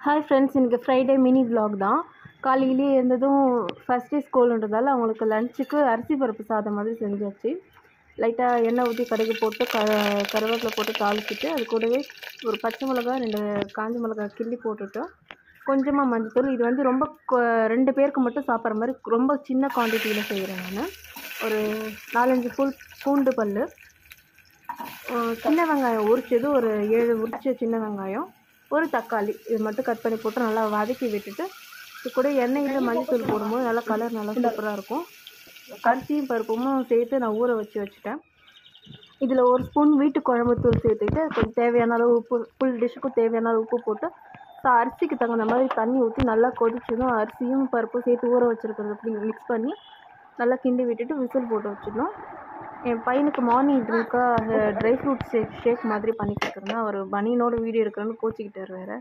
Hi friends, இன்றைக்கி Friday mini vlog தான். காலையிலே இருந்ததும் ஃபஸ்ட் டே ஸ்கூலுன்றதால அவங்களுக்கு லஞ்சுக்கு அரிசி பருப்பு சாதம் மாதிரி செஞ்சாச்சு. லைட்டாக எண்ணெய் ஊற்றி கடுகு போட்டு கருவேப்பிலை போட்டு தாளிச்சிட்டு, அது கூடவே ஒரு பச்சை மிளகா 2 காஞ்ச மிளகா கிள்ளி போட்டுட்டு, கொஞ்சமாக மஞ்சத்தூள். இது வந்து ரொம்ப 2 பேருக்கு மட்டும் சாப்பிட்ற மாதிரி ரொம்ப சின்ன குவான்டிட்டியில் செய்கிறேன் நான். ஒரு 4-5 பூண்டு பல், சின்ன வெங்காயம் உரிச்சது ஒரு 7 உரிச்ச சின்ன வெங்காயம், ஒரு தக்காளி, இது மட்டும் கட் பண்ணி போட்டு நல்லா வதக்கி விட்டுட்டு, இது கூட எண்ணெயில் மஞ்சத்தூள் போடும்போது நல்லா கலர் நல்லா சூப்பராக இருக்கும். அரிசியும் பருப்பும் சேர்த்து நான் ஊற வச்சுட்டேன். இதில் 1 ஸ்பூன் வீட்டு குழம்புத்தூள் சேர்த்துக்கிட்டு, கொஞ்சம் தேவையான அளவு உப்பு, ஃபுல் டிஷ்ஷுக்கும் தேவையான அளவு உப்பு போட்டு, அரிசிக்கு தகுந்த மாதிரி தண்ணி ஊற்றி நல்லா கொதிச்சதும் அரிசியும் பருப்பும் சேர்த்து ஊற வச்சுருக்கிறது அப்படி மிக்ஸ் பண்ணி நல்லா கிண்டி விட்டுட்டு விசில் போட்டு வச்சிடணும். என் பையனுக்கு மார்னிங் ட்ரிங்க்காக ட்ரை ஃப்ரூட் ஷேக் மாதிரி பண்ணி கொடுத்துருந்தேன். அவர் பனியனோட வீடியோ எடுக்கிறேன்னு கோச்சிக்கிட்டார் வேறு.